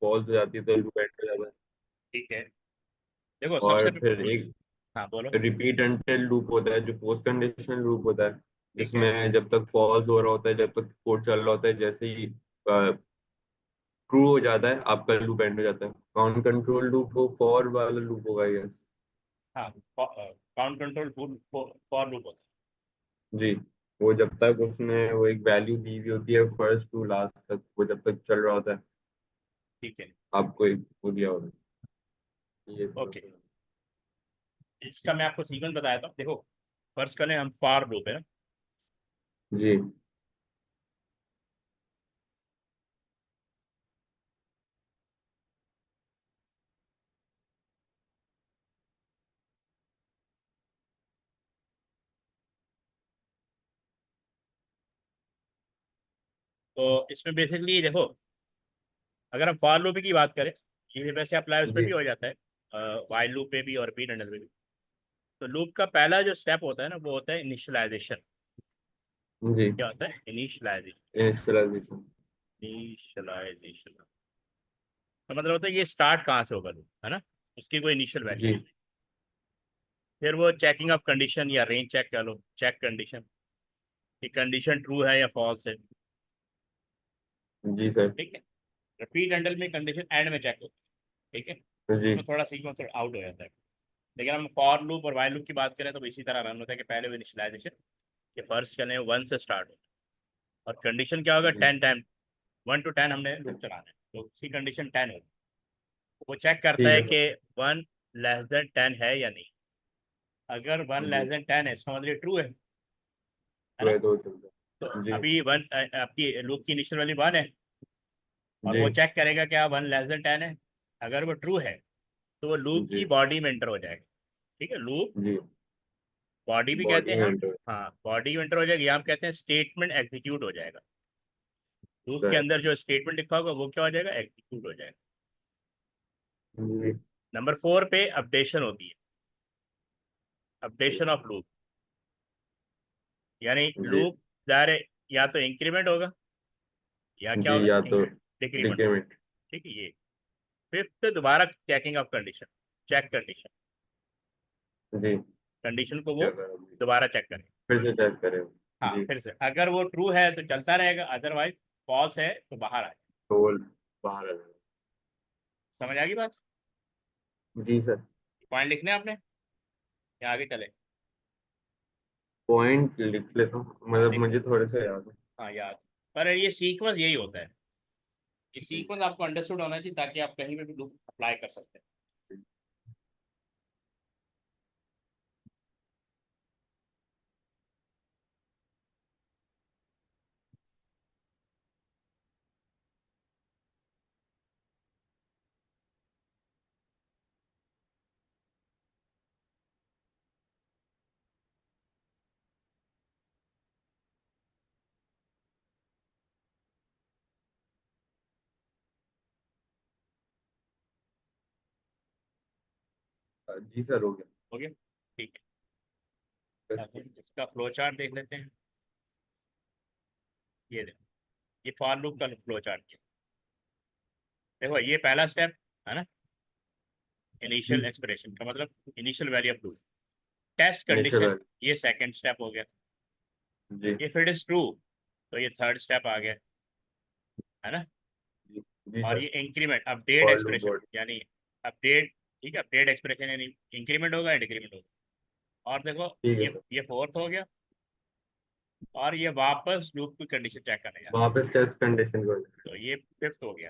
False हो जाती है तो लूप एंड हो जाता है। ठीक है, देखो सबसे और फिर एक हाँ बोलो। रिपीट अनटिल लूप होता है जो पोस्ट कंडीशनल लूप होता है, ठीक है। जिसमें जब तक फॉल्स हो रहा होता है, जब तक कोड चल रहा होता है, जैसे ही ट्रू हो जाता है आपका लूप एंड हो जाता है। काउंट कंट्रोल लूप वो फॉर वाला लूप होगा, यस। हाँ, काउंट कंट्रोल फॉर लूप होता जी। वो जब तक उसने वो एक वैल्यू दी हुई होती है फर्स्ट टू लास्ट तक, वो जब तक चल रहा होता है, है। ठीक है। आपको एक वो दिया होगा। ये ओके, इसका मैं आपको सीक्वेंस बताया था, देखो फर्स्ट करें हम फॉर लूप है ना। जी। तो इसमें बेसिकली देखो, अगर हम फॉर लूप की बात करें, ये वैसे अप्लाई उस पर जी। भी हो जाता है, वाइल लूप पे भी और रिपीट अंडर पे भी। तो लूप का पहला जो स्टेप होता है ना, वो होता है इनिशियलाइजेशन। जी। क्या होता है? इनिशियलाइजेशन। इनिशियलाइजेशन। इनिशियलाइजेशन तो मतलब होता है ये स्टार्ट कहाँ से होगा लूप, है ना, उसकी कोई इनिशियल वैल्यू। जी। फिर वो चेकिंग ऑफ कंडीशन या रेंज चेक कर लो, चेक कंडीशन कि कंडीशन ट्रू है या फॉल्स है। जी सर। ठीक है। रिपीट अंडर में कंडीशन एंड में चेक हो। ठीक है, जी। उसमें थोड़ा सीक्वेंस आउट हो जाता है। लेकिन हम फॉर लूप और वाइल लूप की बात करें तो इसी तरह रन होता है कि पहले वो इनिशियलाइजेशन के फर्स्ट चले 1 से स्टार्ट हो, और कंडीशन क्या होगा, जी 10 टाइम, 1 to 10 हमने लूप चलाना है, तो उसकी कंडीशन 10 होगी। वो चेक करता ठीक है है सर। कि 1 <10 है या नहीं। अगर वन जी। लेस देन टेन है, इसका मतलब ट्रू है तो ना। है तो चलता तो है। जी। अभी वन, आपकी लूप की इनिशियल वैल्यू 1 है, और जी। वो चेक करेगा क्या 1 <10 है। अगर वो ट्रू है तो वो लूप की जी। बॉडी में एंटर हो जाएगा। ठीक है, लूप जी। बॉडी भी कहते बॉडी हैं में हम। एंटर। हाँ, बॉडी में एंटर हो जाएगा, या हम कहते हैं स्टेटमेंट एग्जीक्यूट हो जाएगा। लूप के सर। अंदर जो स्टेटमेंट लिखा होगा वो क्या हो जाएगा, एग्जीक्यूट हो जाएगा। जी। नंबर 4 पे अपडेशन होती है, अपडेशन yes, ऑफ लूप। यानी जी। लूप डायरेक्ट या तो इंक्रीमेंट होगा या क्या जी होगा, या तो डिक्रीमेंट होगा। डिक्रीमेंट। ठीक है, ये फिफ्थ दोबारा checking of condition, check condition, जी। कंडीशन को वो क्या करें अभी? दोबारा चेक करें। फिर से चेक करें। हाँ, जी। फिर से अगर वो ट्रू है तो चलता रहेगा, अदरवाइज फॉल्स है तो बाहर आ जाए। तो वो बाहर आ जाएगा। समझ आ गई बात? जी सर। पॉइंट लिखने हैं आपने या आगे चले? पॉइंट लिख लेता हूँ, हाँ मतलब लिख लो। मुझे थोड़े से याद है। हाँ याद, पर ये सीक्वेंस यही होता है। ये जी। सीक्वेंस आपको अंडरस्टूड होना चाहिए ताकि आप कहीं पे भी लूप अप्लाई कर सकते हैं। जी सर, हो गया। हो गया, ठीक है। बस। अब हम इसका फ्लो चार्ट देख लेते हैं। ये देखो, ये फॉर लूप का फ्लो चार्ट। देखो ये पहला स्टेप है ना, जी। इनिशियल एक्सप्रेशन का मतलब initial value of loop. Test initial condition, value. ये सेकंड स्टेप हो गया। जी। इफ इट इज ट्रू तो ये थर्ड स्टेप आ गया, है ना। जी। जी और सर। ये increment update for loop expression, board. यानी अपडेट, ठीक है, अपडेट एक्सप्रेशन यानी इंक्रीमेंट होगा या डिक्रीमेंट होगा। और देखो ठीक है ये सर। ये फोर्थ हो गया, और ये वापस लूप की कंडीशन चेक करेगा, वापस टेस्ट कंडीशन को। तो ये फिफ्थ हो गया।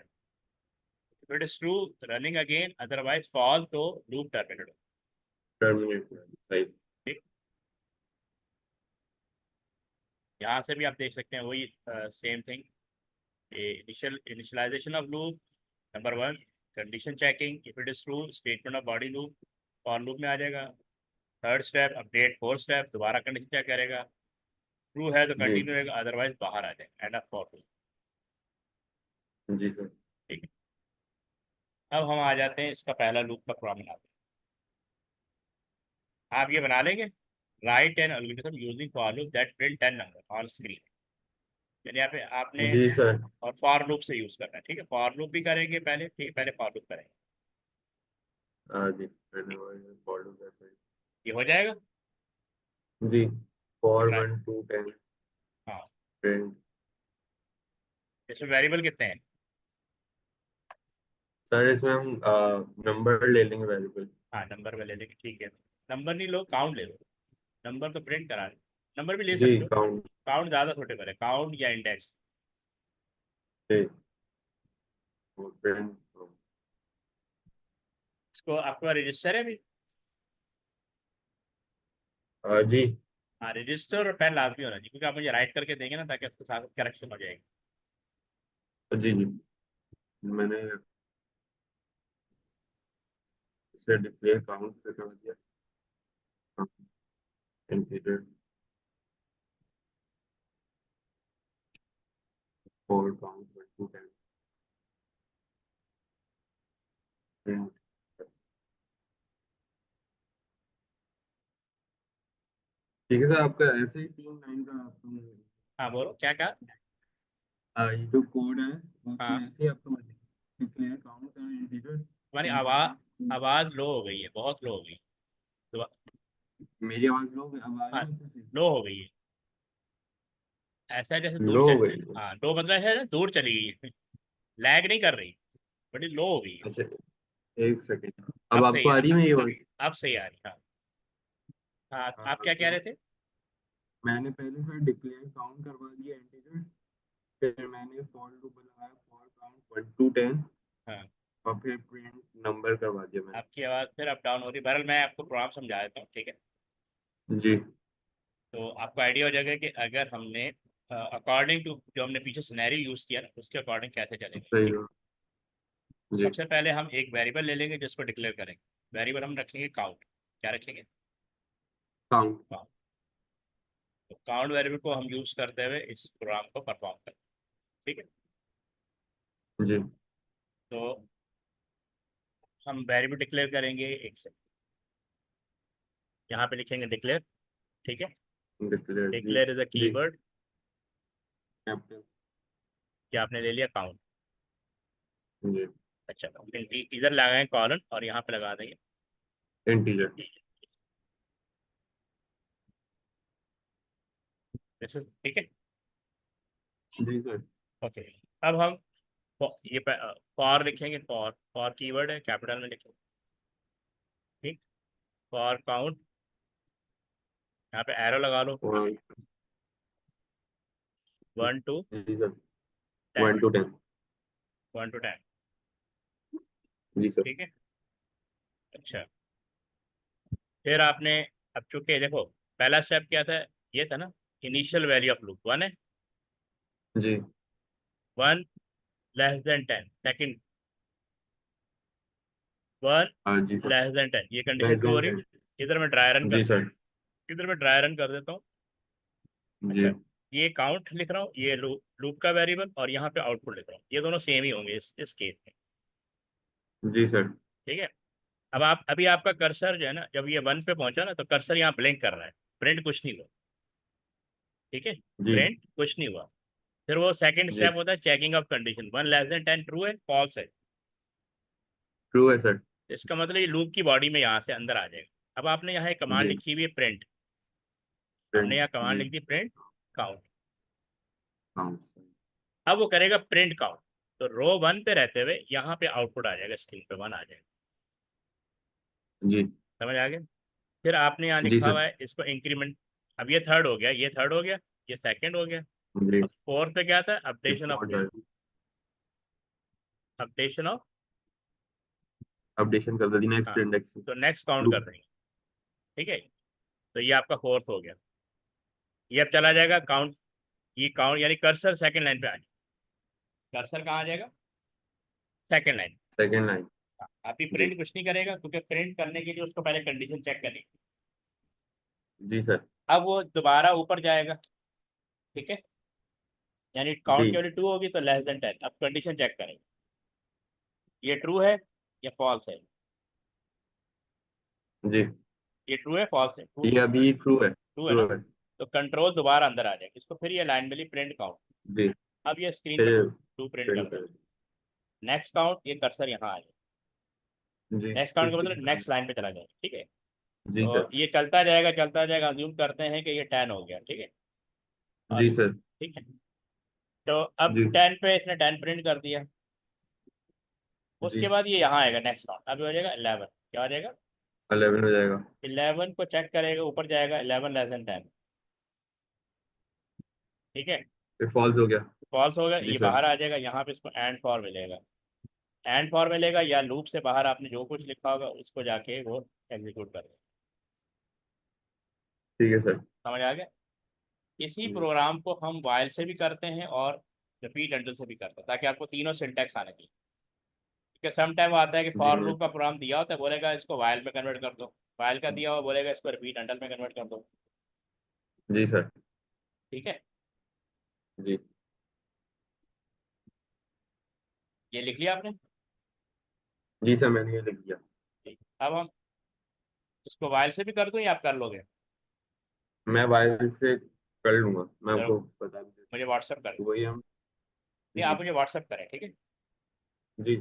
If it is true running again, otherwise false तो लूप टर्मिनेट हो। टर्मिनेट। सही। ठीक, यहाँ से भी आप देख सकते हैं वही same thing. Initial initialization of loop, number 1 condition checking, if it is true statement of body loop, for loop में आ जाएगा। Third step update, fourth step दोबारा कंडीशन चेक करेगा, ट्रू है तो जी। कंटिन्यू रहेगा, अदरवाइज बाहर आ जाएगा, एंड ऑफ फॉर लूप। जी सर। ठीक है, अब हम आ जाते हैं इसका पहला लूप का प्रोग्राम बनाते हैं। आप ये बना लेंगे, right an algorithm using for loop that print 10 number on screen. यानी यहाँ पे आपने जी सर। और फॉर लूप से यूज करना है, ठीक है। फॉर लूप भी करेंगे पहले, ठीक है, पहले फॉर लूप करेंगे। हाँ जी, मैंने फॉलो कर। ये हो जाएगा। जी, फॉर ट्राई। 1 to 10 हाँ, प्रिंट। इसमें वेरिएबल कितने हैं? सर इसमें हम नंबर ले लेंगे वेरिएबल। हाँ, नंबर में ले लेंगे, ठीक है। नंबर नहीं लो, काउंट ले लो। नंबर तो प्रिंट करा है, नंबर भी ले जी सकते हो। काउंट। काउंट ज़्यादा छोटे है, काउंट या इंडेक्स। जी प्रिंट। इसको आपका रजिस्टर है भी। जी। हाँ, रजिस्टर और पेन लाजमी होना चाहिए, क्योंकि आप मुझे राइट करके देंगे ना, ताकि उसके साथ करेक्शन हो जाएगी। जी जी, मैंने इसे डिक्लेयर काउंट पे कर दिया। Integer for count 1 to 10 print. ठीक है सर, आपका ऐसे ही 3 लाइन का आपका हाँ, बोलो क्या कहा। ये जो कोड है उसमें हाँ, ऐसे ही आपका डिक्लेयर काउंट एंड इंटीजर हमारी फॉर काउंट। आवाज़ लो हो गई है, बहुत लो हो गई। तो मेरी आवाज लो, अब आ रही हाँ, है अच्छे से? लो हो गई है। ऐसा है जैसे दूर लो हो चल। गई। हाँ, लो मतलब है ना, दूर चली गई है। लैग नहीं कर रही, बड़ी लो हो गई है। अच्छा, एक सेकेंड। अब अब सही आपको आ आ रही है मेरी आवाज? अब सही आ रही। हाँ। हाँ, आप हाँ, क्या कह तो रहे थे? मैंने पहले सर डिक्लेयर काउंट करवा दिया इंटीजर, फिर मैंने फॉर लूप लगाया फॉर काउंट 1 to 10, हाँ, और फिर प्रिंट नंबर करवा दिया मैंने। आपकी आवाज़ फिर अप डाउन हो रही है। बहरहाल मैं आपको प्रोग्राम समझा देता हूँ, ठीक है। जी। तो आपको आइडिया हो जाएगा कि अगर हमने अकॉर्डिंग टू जो हमने पीछे सिनेरियो यूज़ किया ना, उसके अकॉर्डिंग कैसे चलेगा, सही ठीक है। हो। तो जी। सबसे पहले हम एक वेरिएबल ले लेंगे जिसको डिक्लेयर करेंगे। वेरिएबल हम रखेंगे काउंट। क्या रखेंगे? काउंट। काउंट। तो काउंट वेरिएबल को हम यूज़ करते हुए इस प्रोग्राम को परफॉर्म करें, ठीक है। जी। तो हम वेरिएबल डिक्लेयर करेंगे एक से, यहाँ पे लिखेंगे डिक्लेयर, ठीक है। डिक्लेयर। जी। डिक्लेयर इज अ जी कीवर्ड कैपिटल। कि आपने ले लिया काउंट। जी। अच्छा, इधर लगाएं कॉलन और यहाँ पे लगा देंगे। इंटीजर। ठीक है। जी सर। ओके। अब हम ये फॉर लिखेंगे। फॉर फॉर कीवर्ड है, कैपिटल में लिखेंगे, ठीक। फॉर काउंट, यहाँ पे एरो लगा लो। और 1 to जी सर, 10। 1 to 10। 1 to 10, जी सर। ठीक है। अच्छा, फिर आपने, अब चूंकि देखो पहला स्टेप क्या था, ये था ना, इनिशियल वैल्यू ऑफ लूप 1 है। जी। 1 लेस देन 10, सेकंड 1 हाँ जी सर। लेस देन 10, ये कंडीशन लेस ट्रू हो देन रही 10। है। इधर मैं ड्राई रन जी कर, सर। इधर मैं ड्राई रन कर देता हूँ। जी। अच्छा, ये काउंट लिख रहा हूँ, ये लूप का वेरिएबल, और यहाँ पे आउटपुट लिख रहा हूँ, ये दोनों सेम ही होंगे इस केस में, जी सर। ठीक है। अब आप अभी आपका कर्सर जो है ना, जब ये 1 पे पहुंचा ना, तो कर्सर यहाँ ब्लिंक कर रहा है, प्रिंट कुछ नहीं हुआ, ठीक है। जी। प्रिंट कुछ नहीं हुआ। फिर वो सेकंड जी स्टेप होता है checking of condition, 1 less than 10 true है फॉल्स है। ट्रू है सर। इसका मतलब ये लूप की बॉडी में यहाँ से अंदर आ जाएगा। अब आपने यहाँ एक कमांड जी। लिखी हुई है प्रिंट, हमने प्रिंट। यहाँ कमांड जी। लिख दी प्रिंट काउंट। हाँ। अब वो करेगा प्रिंट काउंट, तो रो 1 पे रहते हुए यहाँ पे आउटपुट आ जाएगा, स्क्रीन पे 1 आ जाएगा। जी। समझ आ गया? फिर आपने यहाँ जी लिखा सर। हुआ है इसको इंक्रीमेंट। अब ये थर्ड हो गया, ये थर्ड हो गया, ये सेकंड हो गया। जी। अब फोर्थ पे क्या था? Updation of report loop. Updation of, updation कर दी नेक्स्ट हाँ, इंडेक्स तो नेक्स्ट काउंट कर लूप। देंगे, ठीक है। तो ये आपका फोर्थ हो गया। ये अब चला जाएगा काउंट, ये काउंट यानी कर्सर सेकंड लाइन पे आ जाएगा। कर्सर कहाँ आ जाएगा? Second line. Second line. अभी जी। प्रिंट कुछ नहीं करेगा, क्योंकि प्रिंट करने के लिए उसको पहले कंडीशन चेक करनी। जी सर। अब वो दोबारा ऊपर जाएगा, ठीक है। यानी काउंट जी। की वैल्यू 2 होगी तो लेस देन 10, अब कंडीशन चेक करेंगे, ये ट्रू है या फॉल्स है। जी। ये ट्रू है फॉल्स है? ट्रू, ये अभी ट्रू है। ट्रू है ना। ट्रू है। तो कंट्रोल दोबारा अंदर आ जाएगा, इसको फिर ये लाइन मिली प्रिंट काउंट। जी। अब ये स्क्रीन पर फिर टू प्रिंट प्रिंट करता है। कर। नेक्स्ट काउंट, ये कर्सर यहाँ आ जाए, जी नेक्स्ट काउंट का मतलब 50। नेक्स्ट लाइन पे चला जाए, ठीक है। जी तो सर। ये चलता जाएगा, अज्यूम करते हैं कि ये 10 हो गया, ठीक है। और जी सर। ठीक है, तो अब जी 10 पे इसने 10 प्रिंट कर दिया। उसके जी। बाद ये यहाँ आएगा नेक्स्ट काउंट, अब हो जाएगा 11, क्या हो जाएगा, 11 हो जाएगा। 11 को चेक करेगा, ऊपर जाएगा 11 लेस देन 10, ठीक है। फिर फॉल्स हो गया। फॉल्स होगा, जी ये सर। बाहर आ जाएगा, यहाँ पे इसको एंड फॉर मिलेगा। एंड फॉर मिलेगा या लूप से बाहर आपने जो कुछ लिखा होगा उसको जाके वो एग्जीक्यूट कर देगा। ठीक है सर। समझ आ गया। इसी जी प्रोग्राम को हम वाइल से भी करते हैं और रिपीट अंडर से भी करते हैं, ताकि आपको तीनों सिंटैक्स आने चाहिए। क्योंकि सम टाइम आता है कि जी फॉर लूप का प्रोग्राम दिया होता है, बोलेगा इसको वाइल में कन्वर्ट कर दो, वाइल का दिया हुआ बोलेगा इसको रिपीट अंडर में कन्वर्ट कर दो, जी सर। ठीक है। जी ये लिख लिया आपने। जी सर, मैंने ये लिख दिया। ठीक। अब हम इसको वाइल से भी कर दूं या आप कर लोगे। मैं वायर से कर लूंगा, मैं तो आपको बता भी देता मुझे हूँ। व्हाट्सअप करें, तो वही हम। नहीं जी आप मुझे व्हाट्सअप करें, ठीक है। जी।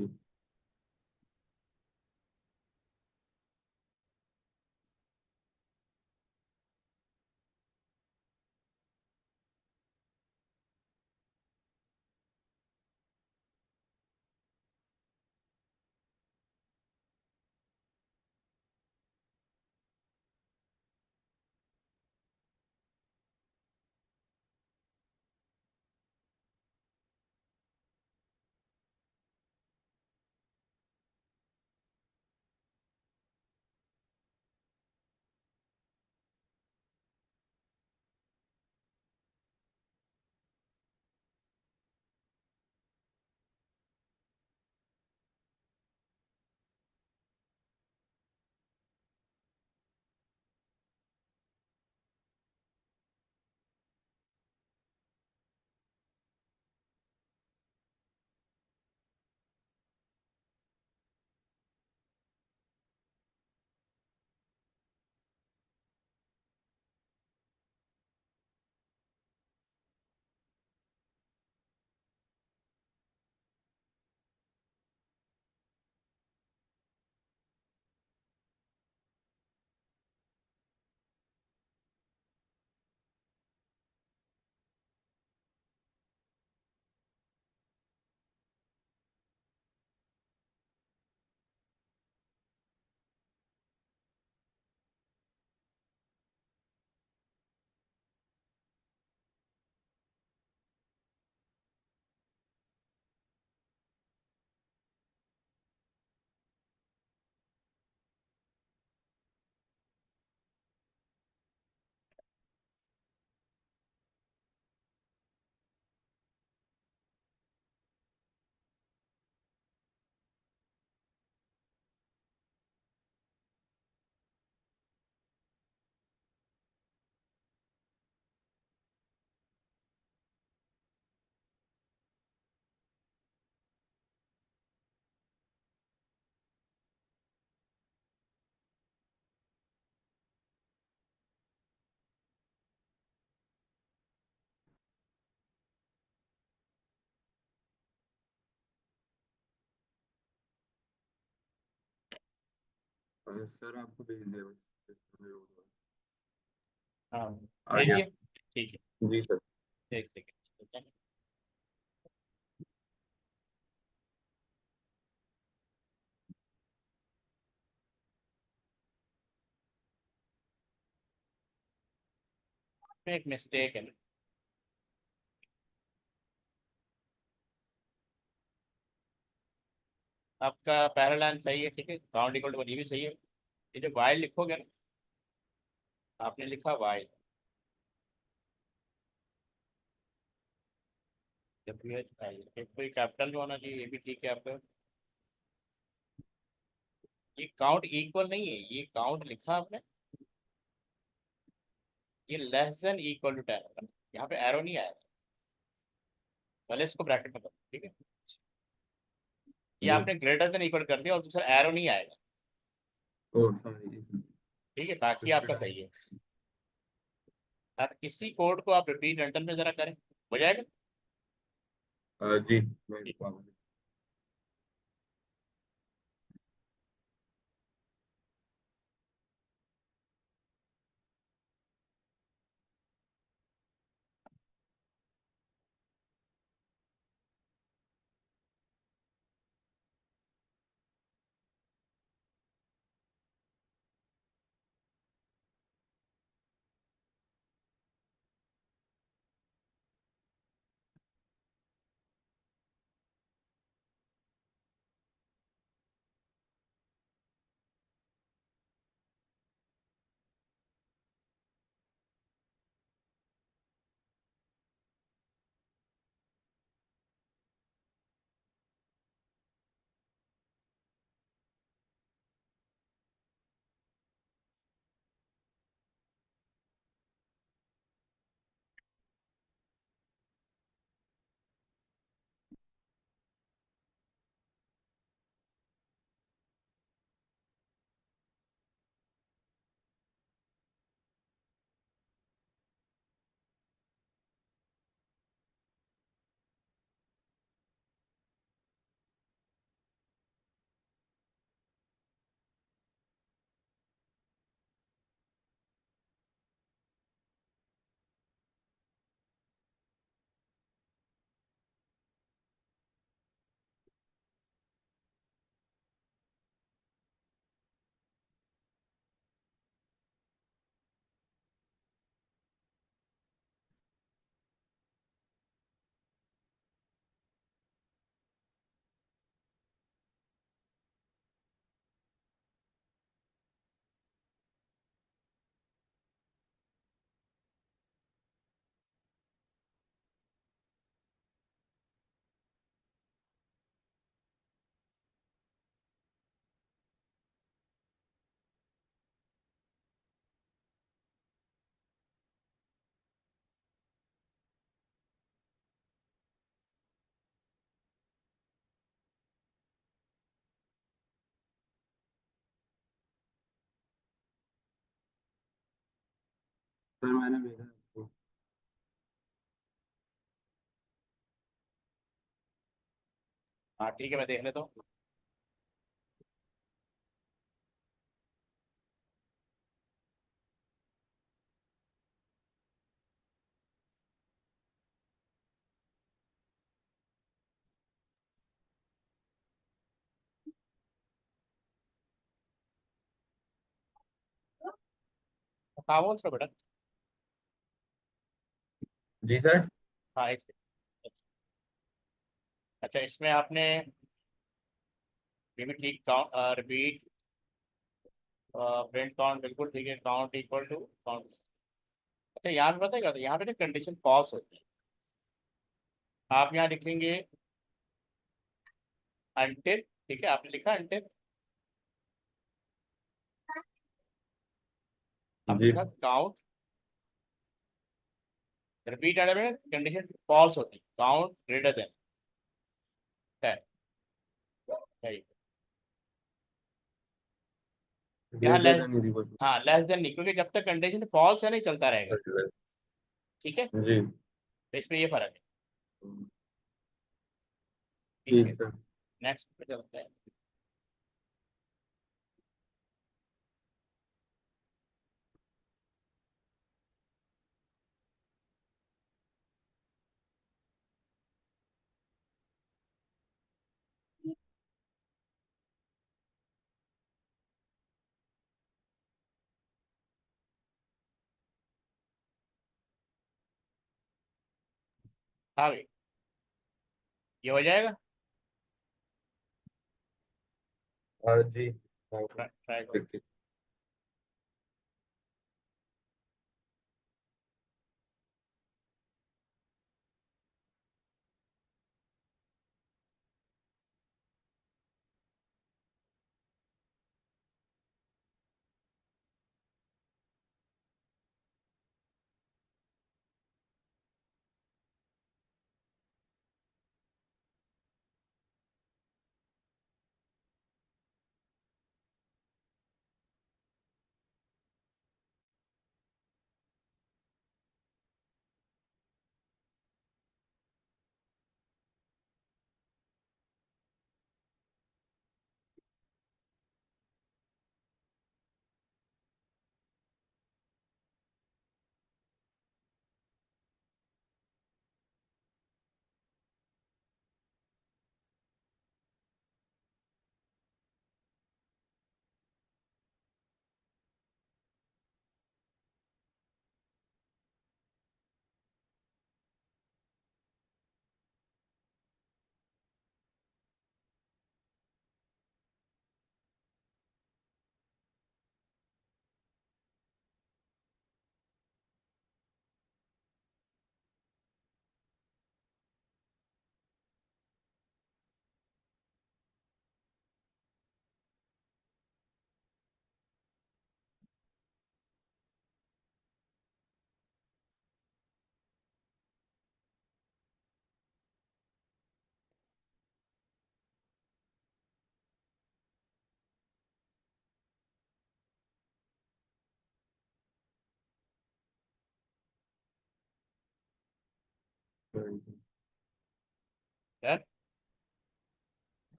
जी सर आपको भेज दिया बस। हाँ, आ भेज गया। दिया, ठीक है। जी सर। ठीक ठीक है। एक मिस्टेक है, आपका पहला लाइन सही है, ठीक है, काउंट इक्वल टू ये भी सही है। ये जो वाइल लिखोगे ना, आपने लिखा वाइल, कोई कैपिटल में होना चाहिए, ये भी ठीक है आपका। ये काउंट इक्वल नहीं है, ये काउंट लिखा आपने, ये लेस देन इक्वल टू 10, यहाँ पे एरो नहीं आया, पहले इसको ब्रैकेट में करो, ठीक है। ये जी। आपने ग्रेटर देन इक्वल कर दिया और दूसरा एरो नहीं आएगा, ओ सॉरी। ठीक है, बाकी आपका सही है। अब इसी कोड को आप रिपीट रनटाइम में जरा करें, हो जाएगा। जी मैं सर मैंने भेजा आपको। हाँ ठीक है, मैं देख लेता हूँ। हाँ वो सर बेटा। जी सर। हाँ एक second। अच्छा, इसमें आपने लिमिट ठीक काउंट रिपीट प्रिंट काउंट, बिल्कुल ठीक है, काउंट इक्वल टू काउंट। अच्छा यहाँ पे पता है क्या होता है, यहाँ पे ना कंडीशन फॉल्स होती है। आप यहाँ लिखेंगे अनटिल, ठीक है, आपने लिखा अनटिल, आपने जी लिखा काउंट, रिपीट आने में कंडीशन फॉल्स होती है, काउंट ग्रेटर देन 10। सही। यहाँ ग्रेटर लेस, देन इक्वल हाँ लेस देन नहीं, क्योंकि जब तक कंडीशन फॉल्स है नहीं चलता रहेगा। टू। ठीक है, जी तो इसमें ये फर्क है। ठीक है, ठीक सर। नेक्स्ट पे चलते हैं। हाँ भाई, ये हो जाएगा। हाँ जी। हाँ, ट्राई करो। देखिए।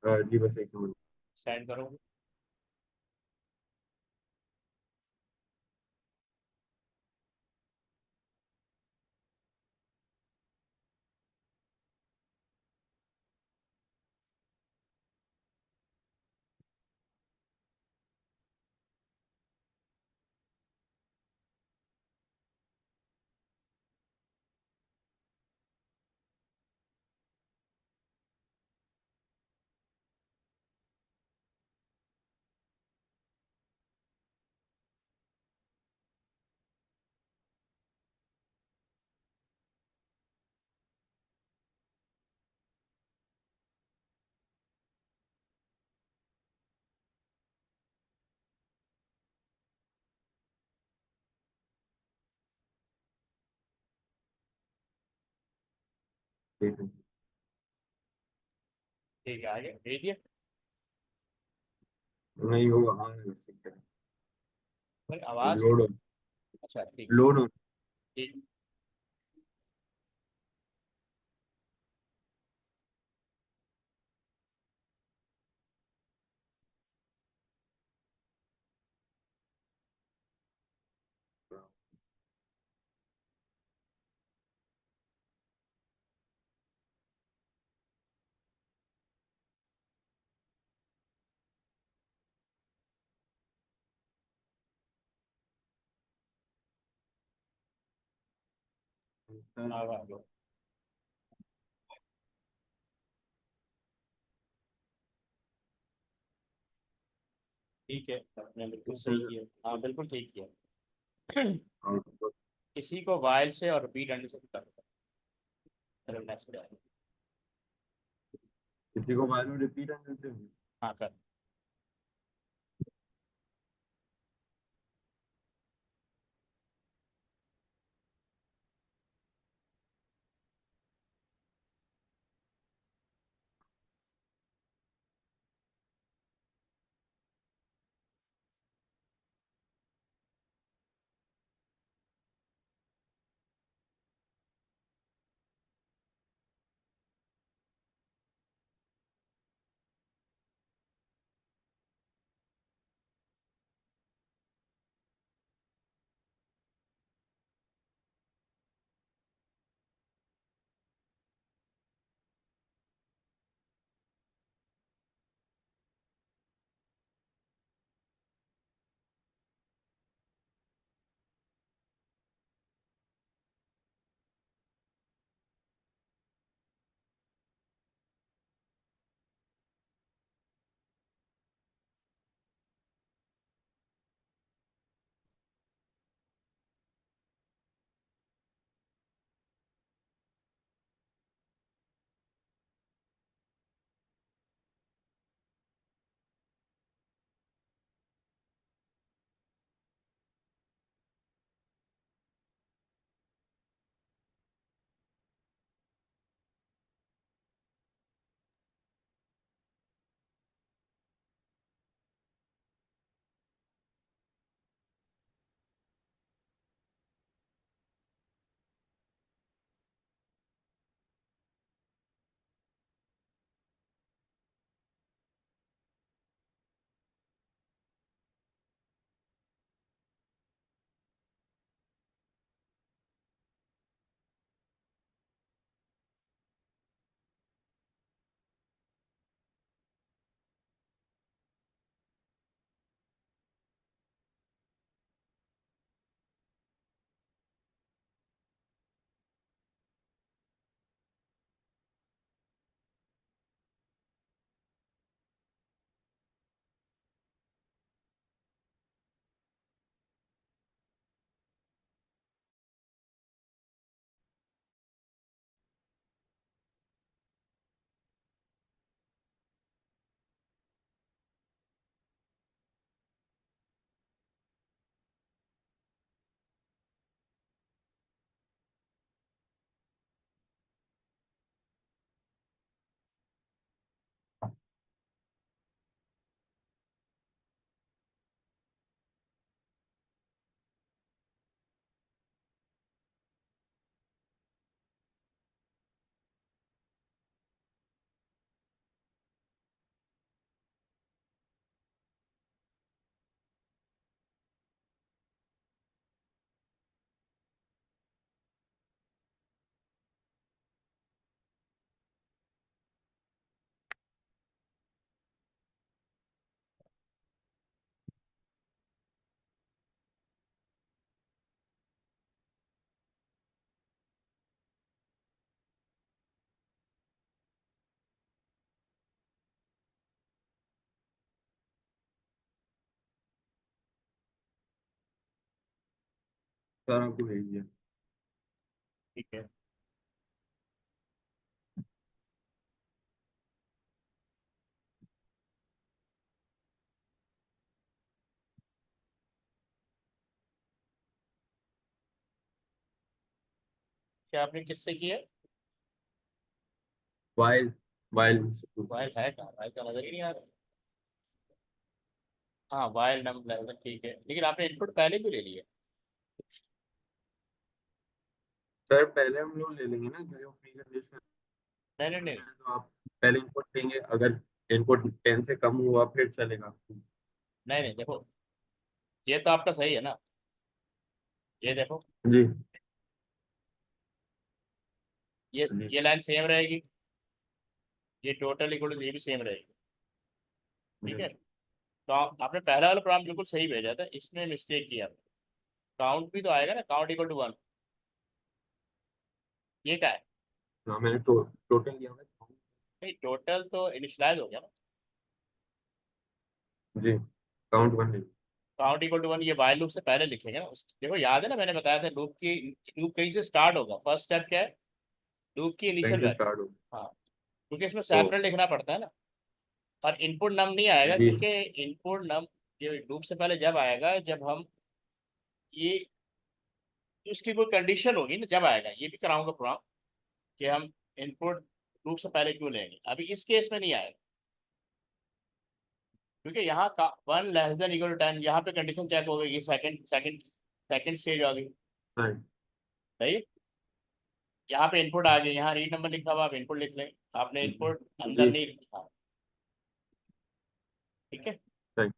यार जी बस एक मिनट। सेंड करो। ठीक है। ठीक है, आगे भेज दिया। नहीं होगा, हाँ बस ठीक है। भाई आवाज लोड हो। अच्छा ठीक है। लोड हो। ठीक। आवाज ठीक है, आपने बिल्कुल सही किया। हाँ बिल्कुल ठीक किया। हाँ, किसी को वाइल से और रिपीट एंड से कर सकते हैं। चलो नेक्स्ट पे आएं। किसी को मालूम रिपीट एंगल से। हाँ कर। सारा आपको भेज दिया। ठीक है। क्या आपने किससे किया? While while. वाइल है कहाँ? वाइल का नजर ही नहीं आ रहा। हाँ, वाइल नम लेवल ठीक है, लेकिन आपने इनपुट पहले भी ले लिया। सर पहले हम लोग ले लेंगे ना जो प्री कंडीशन नहीं नहीं नहीं। है, तो आप पहले इनपुट देंगे, अगर इनपुट 10 से कम हुआ फिर चलेगा। नहीं नहीं, देखो, ये तो आपका सही है ना। ये देखो, जी जी ये लाइन सेम रहेगी। ये टोटल इक्वल ये भी सेम रहेगी। ठीक है। जी। तो आपने पहला वाला प्रोग्राम बिल्कुल सही भेजा था, इसमें मिस्टेक किया। काउंट भी तो आएगा ना, काउंट इक्वल टू 1। ये क्या है? हाँ मैंने टोटल लिया है। नहीं, टोटल तो इनिशियलाइज हो गया ना। जी count one. Count equal to 1 ये वाइल लूप से पहले लिखेंगे ना देखो, याद है ना, मैंने बताया था लूप कहीं से स्टार्ट होगा। फर्स्ट स्टेप क्या है? लूप की कहीं इनिशियल से वैल्यू। स्टार्ट हो। हाँ, क्योंकि इसमें ओ सेपरेट लिखना पड़ता है ना। और इनपुट नम नहीं आएगा, जी। क्योंकि इनपुट नम ये लूप से पहले जब आएगा, जब हम ये उसकी कोई कंडीशन होगी ना, जब आएगा। ये भी कराऊंगा प्रोग्राम कि हम इनपुट लूप से पहले क्यों लेंगे। अभी इस केस में नहीं आएगा, क्योंकि यहाँ का 1 < 10 यहाँ पे कंडीशन चेक हो गई। ये सेकंड स्टेज आ गई। हाँ सही। यहाँ पे इनपुट आ गए, यहाँ रीड नंबर लिखा हुआ, आप इनपुट लिख लें। आपने इनपुट अंदर जी। नहीं लिखा। ठीक है। सही।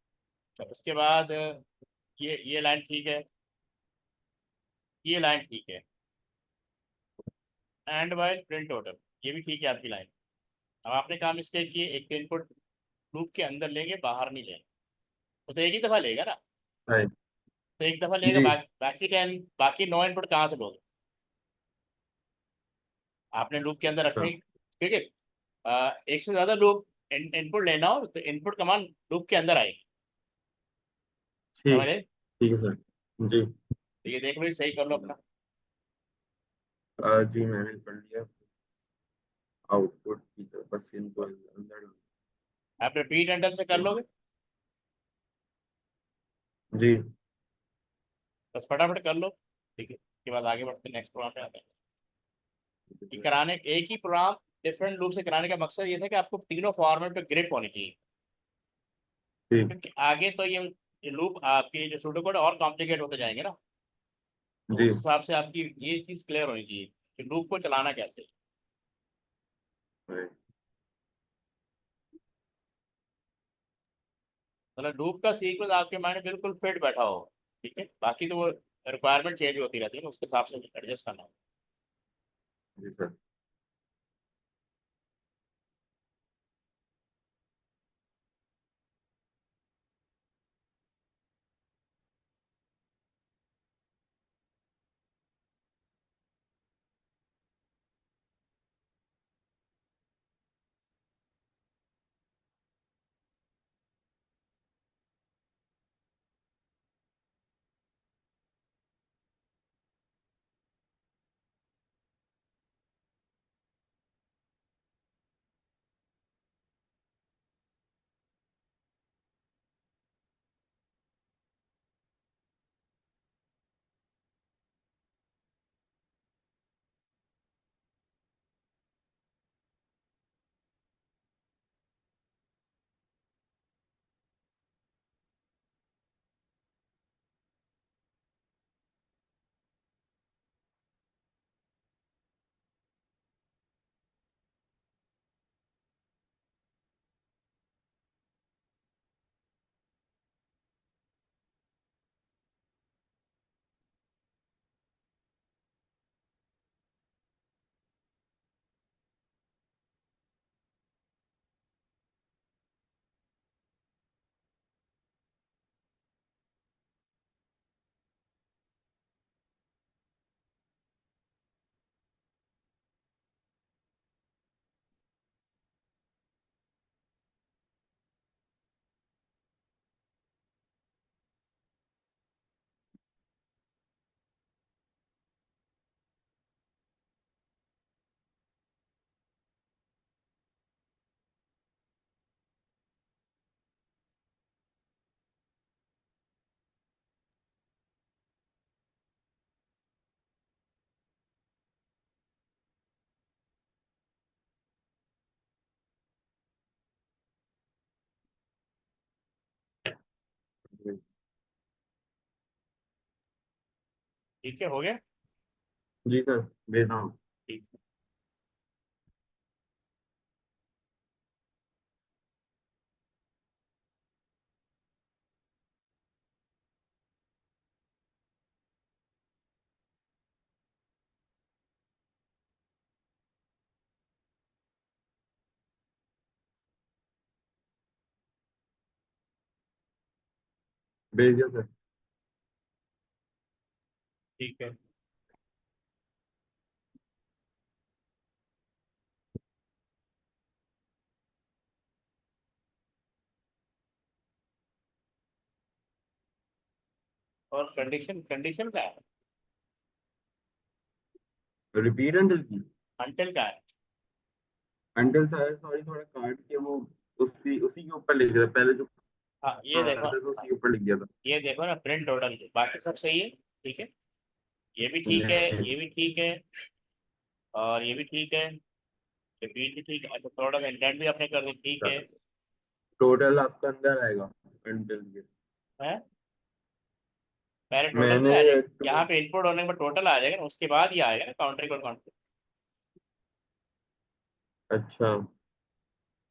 तो उसके बाद ये लाइन ठीक है। ये लाइन ठीक है। एंड वाइल प्रिंट टोटल, ये भी ठीक है आपकी लाइन। अब आपने काम इसके किए, एक तो इनपुट लूप के अंदर लेंगे, बाहर नहीं लेंगे। वो तो एक ही दफा लेगा ना। सही। तो एक दफा लेगा, जी बाकी 10, बाकी 9 इनपुट कहाँ से लोगे? आपने लूप के अंदर रखे हाँ हैं। ठीक है। एक से ज्यादा लूप इनपुट लेना हो तो इनपुट कमांड लूप के अंदर आएगी। ठीक। समझे? ठीक है सर। जी। तो ये देख लो, ये सही कर लो अपना। जी मैंने कर लिया। आउटपुट की तरफ बस इनको अंदर आप रिपीट एंटर से कर लोगे। जी बस फटाफट कर लो। ठीक है, उसके बाद आगे बढ़ते नेक्स्ट प्रोग्राम पे आते हैं। ये कराने एक ही प्रोग्राम डिफरेंट लूप से कराने का मकसद ये था कि आपको तीनों फॉर्मेट पे ग्रिप होनी चाहिए। ठीक। क्योंकि आगे तो ये लूप आपके जो सूडो कोड और कॉम्प्लिकेट होते जाएंगे ना। तो जी उस हिसाब से आपकी ये चीज़ क्लियर होनी चाहिए कि लूप को चलाना कैसे है। सही। मतलब लूप का सीक्वेंस आपके माइंड में बिल्कुल फिट बैठा हो। ठीक है, बाकी तो वो रिक्वायरमेंट चेंज होती रहती है ना, उसके हिसाब से एडजस्ट करना होगा। जी सर। ठीक है, हो गया। जी सर, भेज रहा हूँ। ठीक। भेज दिया सर। ठीक है। और कंडीशन कंडीशन क्या है? रिपीट अंटिल की। अंटिल क्या है? अंटिल सर सॉरी, थोड़ा काट के वो उसी उसी के ऊपर लिख दिया था। पहले जो हाँ, ये आता देखो। था तो उसी के ऊपर लिख दिया था। ये देखो ना, प्रिंट टोटल, बाकी सब सही है। ठीक है, ये भी ठीक है, नहीं, ये भी ठीक है, और ये भी ठीक है, ये भी ठीक है। अच्छा, थोड़ा इंडेंट भी आपने कर दी, ठीक है। टोटल आपका अंदर आएगा अंटिल के। है, पहले टोटल मैंने पे आ जाएगा। टू। यहाँ पे इनपुट होने के बाद टोटल आ जाएगा ना, उसके बाद ये आएगा ना काउंटर इक्वल काउंटर। अच्छा,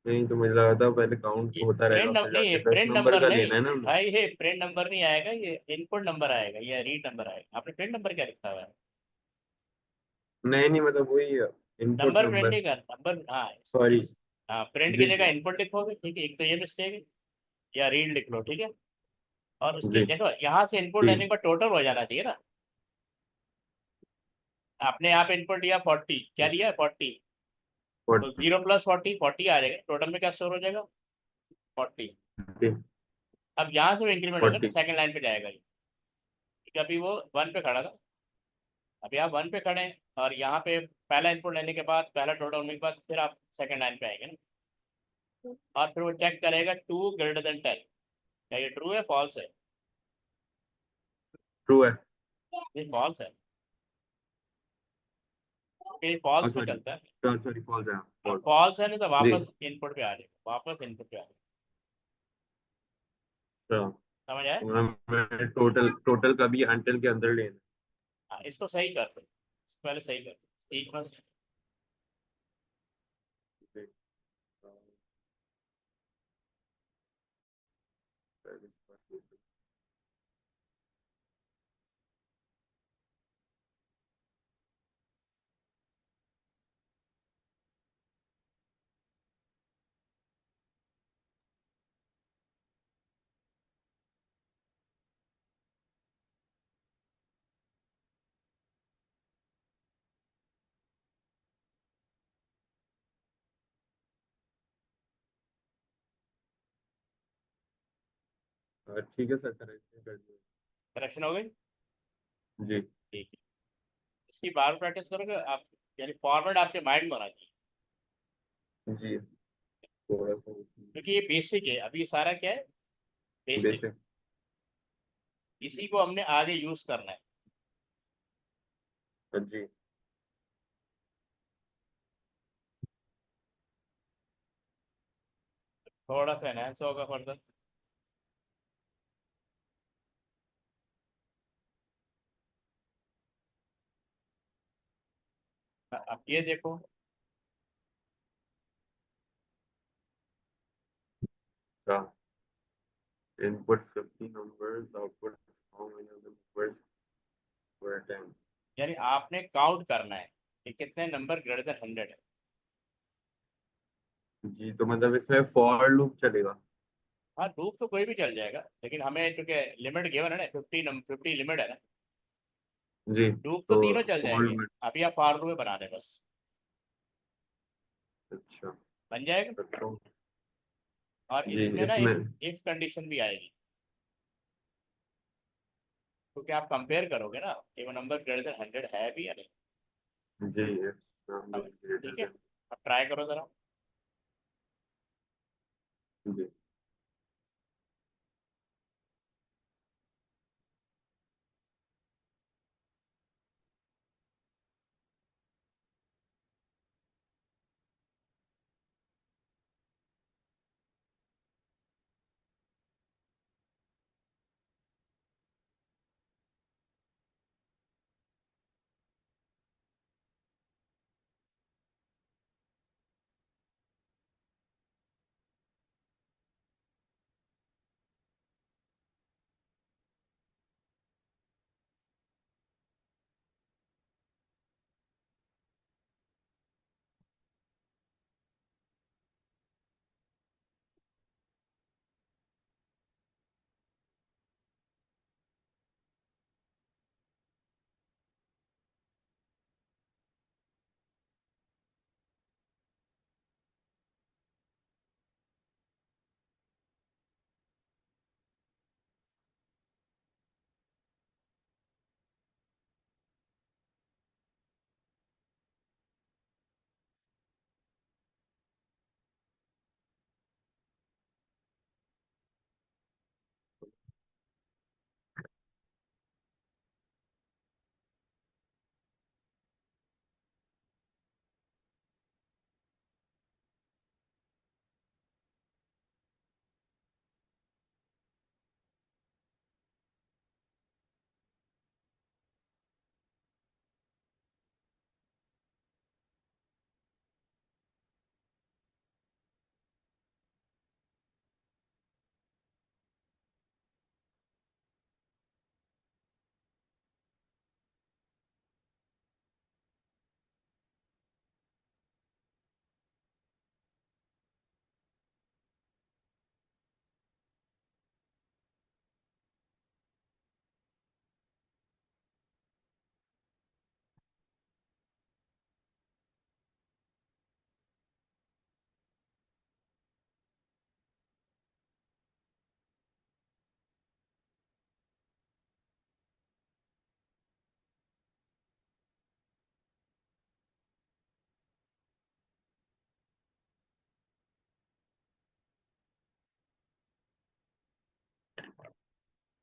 नहीं तो मुझे लगा था पहले काउंट ये होता प्रिंट रहेगा फिर नहीं, ये जाके 10 प्रिंट नंबर नंबर का नहीं लेना है ना हमें। भाई, ये प्रिंट नंबर नहीं आएगा, ये इनपुट नंबर आएगा, ये रीड नंबर आएगा। आपने प्रिंट नंबर क्या लिखा हुआ है? नहीं नहीं, मतलब वही इनपुट नंबर प्रिंट नंबर। नहीं कर, नंबर, हाँ सॉरी। हाँ, प्रिंट की जी जगह जी। इनपुट लिखोगे, ठीक है, एक तो ये मिस्टेक है। या रीड लिख लो, ठीक है। और उसके जी देखो, यहाँ से इनपुट जी। लेने के बाद टोटल हो जाना चाहिए ना। आपने यहाँ पे इनपुट लिया 40, क्या लिया 40, तो 40। 0 + 40 40 आ जाएगा, टोटल में क्या स्टोर हो जाएगा? 40। अब यहाँ से इंक्रीमेंट होगा तो 40। सेकंड लाइन पे जाएगा ये। ठीक है, अभी वो 1 पे खड़ा था, अभी आप 1 पे खड़े हैं, और यहाँ पे पहला इनपुट लेने के बाद, पहला टोटल होने के बाद, फिर आप सेकंड लाइन पे आएंगे ना। और फिर वो चेक करेगा 2 > 10। क्या ये ट्रू है, फॉल्स है? ट्रू है। ये फॉल्स है, ये फॉल्स पे सॉरी, चलता है। सॉरी, फॉल्स है, अब फॉल्स। फॉल्स है ना, तो जी। वापस इनपुट पे आ जाएगा, वापस इनपुट पे आ जाएगा। अच्छा, समझ आए? तो मैं टोटल टोटल का भी अंटिल के अंदर लेना हाँ, इसको सही कर दो, इसको पहले सही कर दो, सीक्वेंस। है। ठीक है सर, करेक्ट कर दिया। करेक्शन हो गई। जी ठीक है, इसकी बार प्रैक्टिस करोगे आप, यानी फॉर्मेट आपके माइंड में होना चाहिए। जी। थोड़ा सा क्योंकि ये बेसिक है, अभी ये सारा क्या है, बेसिक। बेसिक। इसी को हमने आगे यूज करना है। जी। थोड़ा सा एनहांस होगा फर्दर। अब ये देखो, अच्छा, input 50 numbers, output how many of the numbers were 10। यानी आपने काउंट करना है कि कितने नंबर >100 है। जी, तो मतलब इसमें फॉर लूप चलेगा। हाँ, लूप तो कोई भी चल जाएगा, लेकिन हमें क्योंकि लिमिट गिवन है ना, 50 लिमिट है ना। जी, लूप तो तो तीनों चल फॉर जाएंगे। लूप। अभी आप फॉर लूप में बना दें बस, अच्छा, बन जाएगा। करता हूँ। और जी, इसमें ना इसमें। इफ कंडीशन भी आएगी, क्योंकि आप कंपेयर करोगे ना कि वो नंबर >100 है भी या नहीं। जी, number अब is greater ठीक है, than। अब ट्राई करो जरा। जी।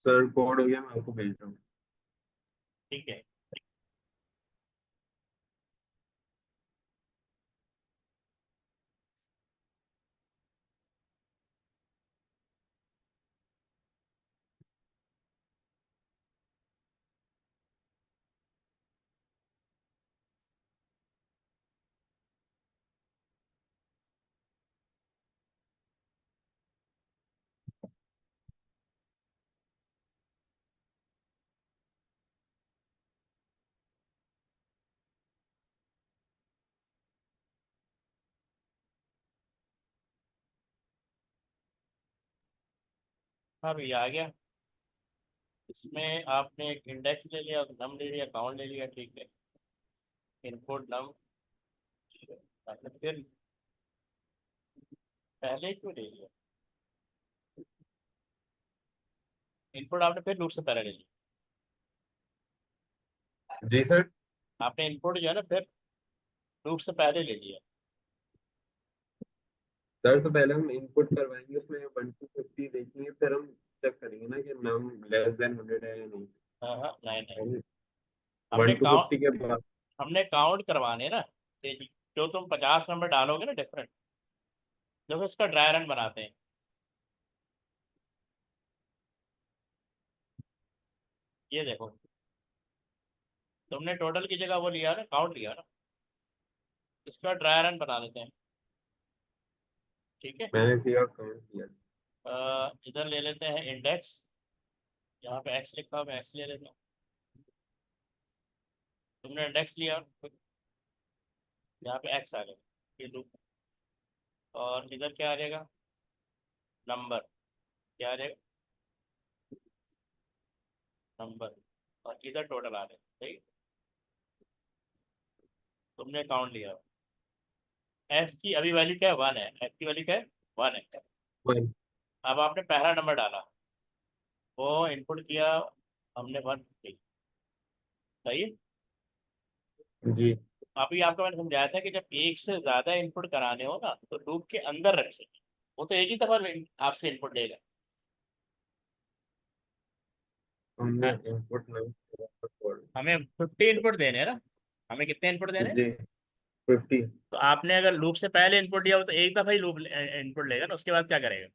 सर कोड हो गया, मैं आपको भेज रहा हूँ। ठीक है। हाँ भैया आ गया। इसमें आपने एक इंडेक्स ले लिया, नम ले लिया, काउंट ले लिया, ठीक है। इनपुट नम, आपने फिर पहले क्यों ले लिया? इनपुट आपने फिर लूप से पहले ले लिया। जी सर। आपने इनपुट जो है ना फिर लूप से पहले ले लिया। सर तो पहले हम इनपुट करवाएंगे, उसमें 1 to 50 देखेंगे, फिर हम चेक करेंगे ना कि नम लेस देन 100 है या हाँ हाँ, नहीं नहीं, नहीं। हमने 1 to 50 काउंट के बाद। हमने काउंट करवाने ना। तेजी, जो तुम 50 नंबर डालोगे ना डिफरेंट, देखो इसका ड्राई रन बनाते हैं। ये देखो, तुमने टोटल की जगह वो लिया ना, काउंट लिया ना, इसका ड्राई रन बना लेते हैं। ठीक है। मैंने सीधा काउंट किया। इधर ले लेते हैं इंडेक्स, यहाँ पे एक्स लिखा हुआ, मैं एक्स ले लेता हूँ। तुमने इंडेक्स लिया, यहाँ पे एक्स आ गया, ये लूप। और इधर क्या आ जाएगा? नंबर। क्या आ जाएगा? नंबर। और इधर टोटल आ जाएगा, ठीक। तुमने काउंट लिया, एक्स की अभी वैल्यू क्या है? 1 है, एक्स की वैल्यू क्या है? 1 है। वन। अब आपने पहला नंबर डाला, वो इनपुट किया हमने 150, सही है। जी। अभी आपको मैंने समझाया था कि जब एक से ज्यादा इनपुट कराने हो ना तो लूप के अंदर रखिए, वो तो एक ही दफा आपसे इनपुट लेगा। हमने हाँ, इनपुट नम हमें 50 इनपुट देने हैं ना। हमें कितने इनपुट देने हैं? जी 50। तो आपने अगर लूप से पहले इनपुट दिया हो तो एक दफा ही लूप इनपुट लेगा ना, उसके बाद क्या करेगा?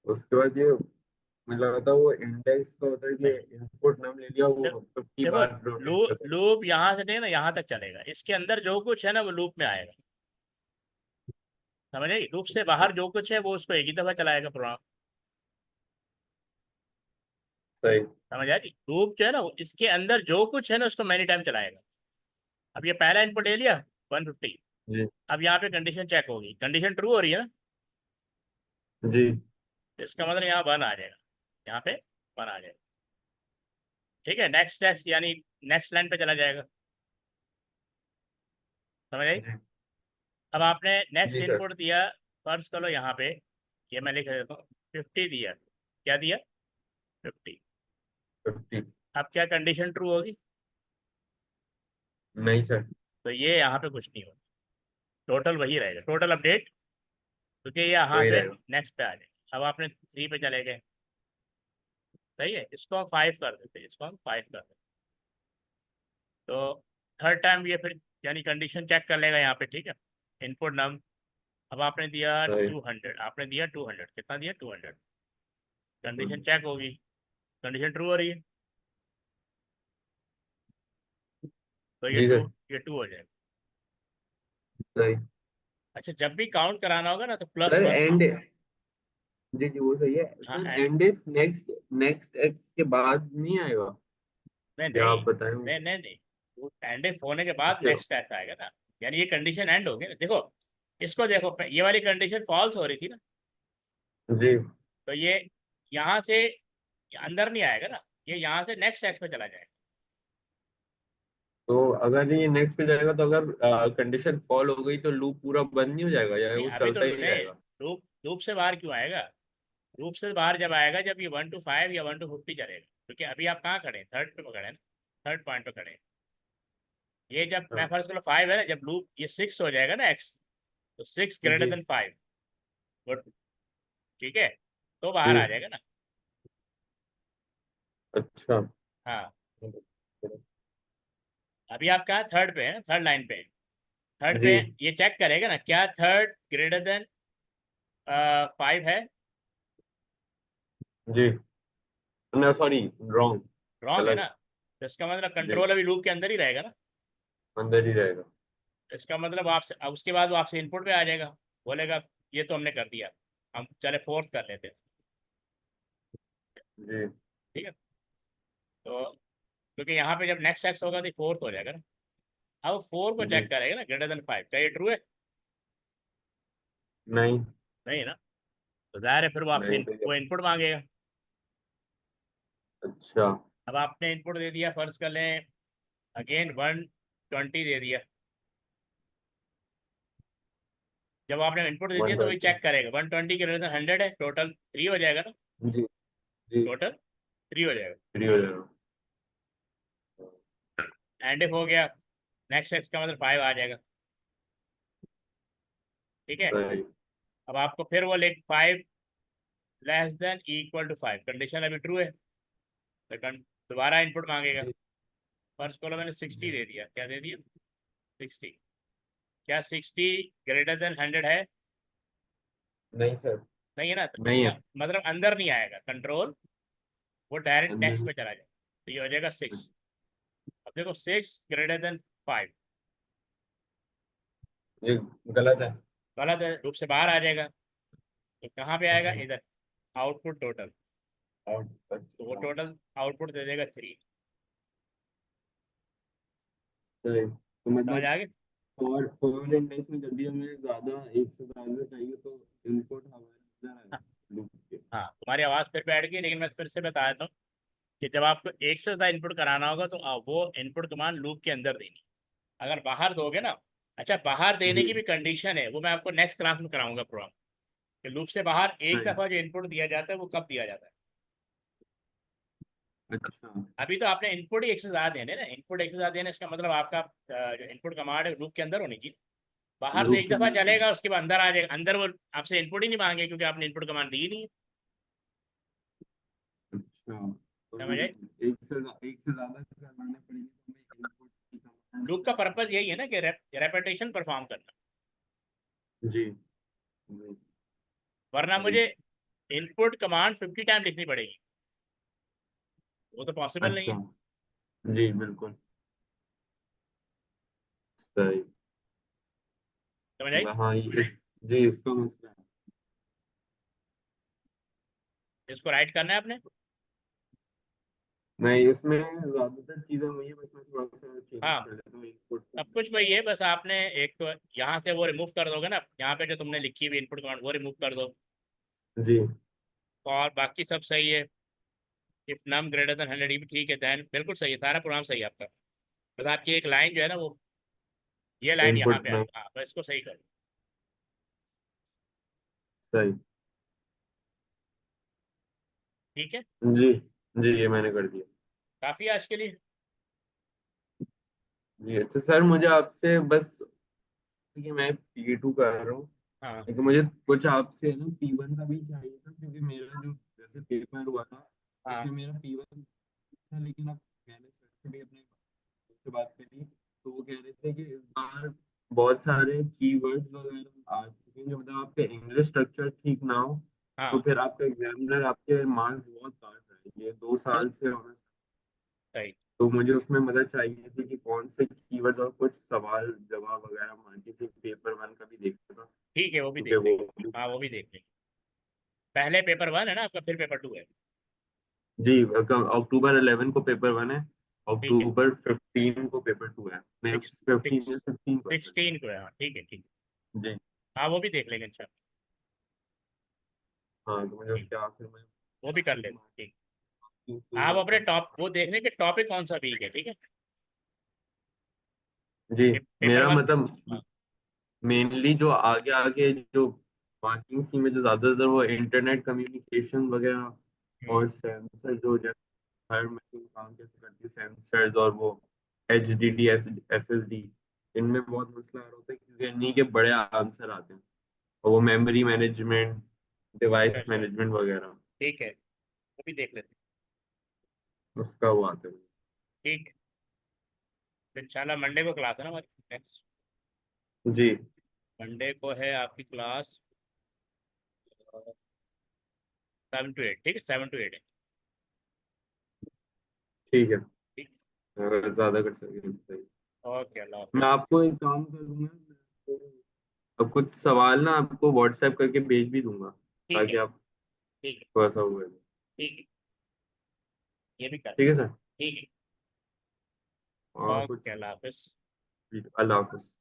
उसके बाद ये मुझे लगा था वो इंडेक्स का होता है कि नहीं, इनपुट नम ले लिया, देखो वो 50 देखो, बार रोटेट करता है। लूप यहाँ से नहीं ना यहाँ तक चलेगा, इसके अंदर जो कुछ है ना वो लूप में आएगा। समझ आई? लूप से बाहर जो कुछ है वो उसको एक ही दफा चलाएगा प्रोग्राम। सही। समझ आ रही? लूप जो है ना इसके अंदर जो कुछ है ना उसको मैनी टाइम चलाएगा। अब ये पहला इनपुट ले लिया 150। जी। अब यहाँ पे कंडीशन चेक होगी, कंडीशन ट्रू हो रही है ना, जी। तो इसका मतलब यहाँ 1 आ जाएगा, यहाँ पे 1 आ जाएगा। ठीक है, नेक्स्ट नेक्स्ट यानी नेक्स्ट लाइन पे चला जाएगा। समझ आई? जी। अब आपने नेक्स्ट जी सर। इनपुट दिया, फर्ज करो यहाँ पे, ये मैं लिख देता हूँ 50 दिया। क्या दिया? 50। 50। अब क्या कंडीशन ट्रू होगी? नहीं सर। तो ये यहाँ पे कुछ नहीं होगा, टोटल वही रहेगा, टोटल अपडेट, क्योंकि ये यहाँ वही पे रहेगा। नेक्स्ट पे आ जाएगा। अब आपने 3 पे चले गए, सही है, इसको हम 5 कर देते हैं, इसको हम 5 कर देते हैं। तो थर्ड टाइम ये फिर यानी कंडीशन चेक कर लेगा यहाँ पे, ठीक है। इनपुट नम, अब आपने दिया सही। 200, आपने दिया 200, कितना दिया? 200। कंडीशन हम्म। चेक होगी, कंडीशन ट्रू हो रही है, तो ये जी टू, सर। ये 2 हो जाएगा। सही। अच्छा, जब भी काउंट कराना होगा ना तो प्लस सर 1। एंड। जी जी वो सही है हाँ sir, and, and if next next x के बाद नहीं आएगा? नहीं या नहीं, आप बताएं नहीं मुझे। नहीं नहीं, वो एंड इफ होने के बाद अच्छा। नेक्स्ट स्टेप आएगा ना। यानी ये कंडीशन एंड हो गई ना, देखो इसको देखो, ये वाली कंडीशन फॉल्स हो रही थी ना, जी। तो ये यहाँ से अंदर नहीं आएगा ना, ये यहाँ से नेक्स्ट स्टेप पे चला जाएगा। तो अगर ये नेक्स्ट पे जाएगा तो अगर कंडीशन फॉल हो गई तो लूप पूरा बंद नहीं हो जाएगा या नहीं वो अभी तो चलता ही नहीं, रहेगा? लूप लूप से बाहर क्यों आएगा? लूप से बाहर जब आएगा जब ये 1 to 5 या 1 to 50 चलेगा, क्योंकि अभी आप कहाँ खड़े हैं? थर्ड पे खड़े हैं ना, थर्ड पॉइंट पे खड़े हैं। ये जब मैं हाँ। फर्स्ट करो 5 है ना, जब लूप ये 6 हो जाएगा ना एक्स, तो 6 ग्रेटर जी। देन 5, गुड, ठीक है, तो बाहर जी। आ जाएगा ना। अच्छा। हाँ, अभी आप कहाँ, थर्ड पे है, थर्ड लाइन पे है। थर्ड पे जी ये चेक करेगा ना, क्या थर्ड ग्रेटर देन 5 है। जी, ना सॉरी, रॉन्ग, रॉन्ग है ना, गलत। तो इसका मतलब जी, कंट्रोल अभी लूप के अंदर ही रहेगा ना। अंदर ही रहेगा। इसका मतलब आपसे, अब उसके बाद वो आपसे इनपुट पे आ जाएगा, बोलेगा ये तो हमने कर दिया, हम चले फोर्थ कर लेते हैं। जी ठीक है, तो क्योंकि यहाँ पे जब नेक्स्ट एक्स होगा तो फोर्थ हो जाएगा ना। अब फोर को जी। चेक करेगा ना, ग्रेटर देन 5, क्या ये ट्रू है? नहीं, नहीं है ना, तो जाहिर है फिर वो आपसे नहीं तो क्या। वो इनपुट मांगेगा। अच्छा। अब आपने इनपुट दे दिया, फर्ज कर लें अगेन 120 दे दिया। जब आपने इनपुट दे दिया वन तो वही ट्वेंटी चेक करेगा, 120 के ग्रेटर देन 100 है, टोटल 3 हो जाएगा ना। जी जी, टोटल 3 हो जाएगा। फ्री हो जाएगा। एंड इफ हो गया, नेक्स्ट एक्स का मतलब 5 आ जाएगा। ठीक है, सही। अब आपको फिर वो लेक 5 less than equal to 5, condition अभी ट्रू है, सेकंड दोबारा इनपुट मांगेगा। जी फर्स्ट कॉलम मैंने 60 जी। दे दिया, क्या दे दिया? 60। क्या 60 ग्रेटर देन 100 है? नहीं सर। नहीं है ना, तो नहीं इसका है। मतलब अंदर नहीं आएगा कंट्रोल, वो डायरेक्ट अंदर नेक्स्ट ही। पे चला जाए, तो ये हो जाएगा 6। अब देखो 6 ग्रेटर देन 5, ये गलत है। गलत है, रूप से बाहर आ जाएगा। तो कहाँ पे आएगा, जी। इधर, आउटपुट टोटल। और तो वो अच्छा। टोटल आउटपुट दे देगा 3। सही, तो समझ मतलब आ गए? और फॉरवर्ड इंडेक्स में जब भी हमें ज्यादा एक से ज्यादा चाहिए तो इनपुट हमारे अंदर हाँ, आएगा लूप के। हाँ, तुम्हारी आवाज़ फिर बैठ गई, लेकिन मैं फिर से बता देता हूँ कि जब आपको एक से ज़्यादा इनपुट कराना होगा तो आप वो इनपुट कमांड लूप के अंदर देनी। अगर बाहर दोगे ना, अच्छा बाहर देने जी। की भी कंडीशन है, वो मैं आपको नेक्स्ट क्लास में कराऊंगा प्रोग्राम, कि लूप से बाहर एक सही। दफ़ा जो इनपुट दिया जाता है वो कब दिया जाता है। अच्छा। अभी तो आपने इनपुट ही एक से ज़्यादा देने ना, इनपुट एक से ज़्यादा देने, इसका मतलब आपका जो इनपुट कमांड है लूप के अंदर होने की। बाहर तो लूप एक के दफ़ा अंदर चलेगा, उसके बाद अंदर आ जाएगा, अंदर वो आपसे इनपुट ही नहीं मांगे क्योंकि आपने इनपुट कमांड दी ही नहीं है। अच्छा, तो समझ आई? एक से ज्यादा करवाने पड़ेगी तो हमें इनपुट की कमांड लूप का पर्पज यही है ना कि रेपिटेशन परफॉर्म करना, जी जी। वरना सही। मुझे इनपुट कमांड 50 टाइम लिखनी पड़ेगी, वो तो पॉसिबल नहीं अच्छा। है। जी बिल्कुल। सही। समझ आई? हाँ जी, इसका मसला है। इसको राइट करना है आपने। नहीं, इसमें ज्यादातर चीजें वही है, बस मैं थोड़ा सा चेंज हाँ, कर लेता हूँ इनपुट को। सब कुछ वही है, बस आपने एक तो यहाँ से वो रिमूव कर दोगे ना, यहाँ पे जो तुमने लिखी हुई इनपुट कमांड वो रिमूव कर दो, जी और बाकी सब सही है। इफ नम ग्रेटर देन 100 भी ठीक है, देन बिल्कुल सही है, सारा प्रोग्राम सही है आपका। बस आपकी एक लाइन जो है ना वो, ये लाइन यहाँ इनपुट पे में। हाँ, बस इसको सही करो। सही। ठीक है, जी जी, ये मैंने कर दिया। काफ़ी आज के लिए। जी अच्छा सर, मुझे आपसे बस, कि मैं P2 कर रहा हूँ, हाँ, लेकिन मुझे कुछ आपसे है ना P1 का भी चाहिए था, क्योंकि मेरा जो जैसे पेपर हुआ था हाँ, उसमें मेरा P1 था, लेकिन अब मैंने सर से भी अपने से बात करी तो वो कह रहे थे कि इस बार बहुत सारे कीवर्ड्स वगैरह आ चुके हैं, जो मतलब आपका इंग्लिश स्ट्रक्चर ठीक ना हो तो हाँ, फिर आपका एग्जामिनर आपके मार्क्स बहुत काट रहा है, ये 2 साल से होना। सही। तो मुझे उसमें मदद चाहिए थी कि कौन से कीवर्ड्स और कुछ सवाल जवाब वगैरह मान के फिर पेपर 1 का भी देखना था, ठीक है, वो भी क्योंकि देख लेंगे। वो हाँ, वो भी देख लेंगे। पहले पेपर 1 है ना आपका, फिर पेपर 2 है। जी, अक्टूबर 11 को पेपर 1 है, ठीक है, अक्टूबर 15 को पेपर 2 है, नहीं सिक्स 15 सिक्स या 16 को है सर। 16 को है, हाँ ठीक है, ठीक जी। है, हाँ वो भी देख लेंगे, अच्छा। हाँ, तो मुझे ठीक, उसके आखिर में वो भी कर लेते हैं, ठीक। से आप अपने बस। टॉप वो देख लें कि टॉपिक कौन सा वीक है, ठीक है। जी, पेपर मेरा 1। मतलब हाँ, मेनली जो आगे आगे जो मार्किंग सी में जो ज्यादातर वो इंटरनेट कम्युनिकेशन वगैरह हम्म, और सेंसर, जो जैसे हर मशीन काम कैसे करती है, सेंसर्स और वो HDD SSD, इनमें बहुत मसला आ रहा होता है, क्योंकि इन्हीं के बड़े आंसर आते हैं, और वो मेमोरी मैनेजमेंट, अच्छा डिवाइस अच्छा, मैनेजमेंट वगैरह। ठीक है, वो भी देख लेते हैं। उसका वो आता है। ठीक है, तो इंशाल्लाह मंडे को क्लास है ना हमारी नेक्स्ट। जी मंडे को है आपकी क्लास 7 to 8, ठीक है, 7 to 8 है। ठीक है, ठीक। अगर ज्यादा कर सके तो सही। ओके, अल्लाह मैं हाफिज़। आपको एक काम करूंगा, मैं आपको अब कुछ सवाल ना आपको व्हाट्सएप करके भेज भी दूंगा, ठीक है। ताकि आप ठीक है। थोड़ा सा हुए। ठीक है, ये भी कर। ठीक है सर। ठीक है। और ओके, कुछ? अल्लाह हाफिज़। अल्लाह हाफिज।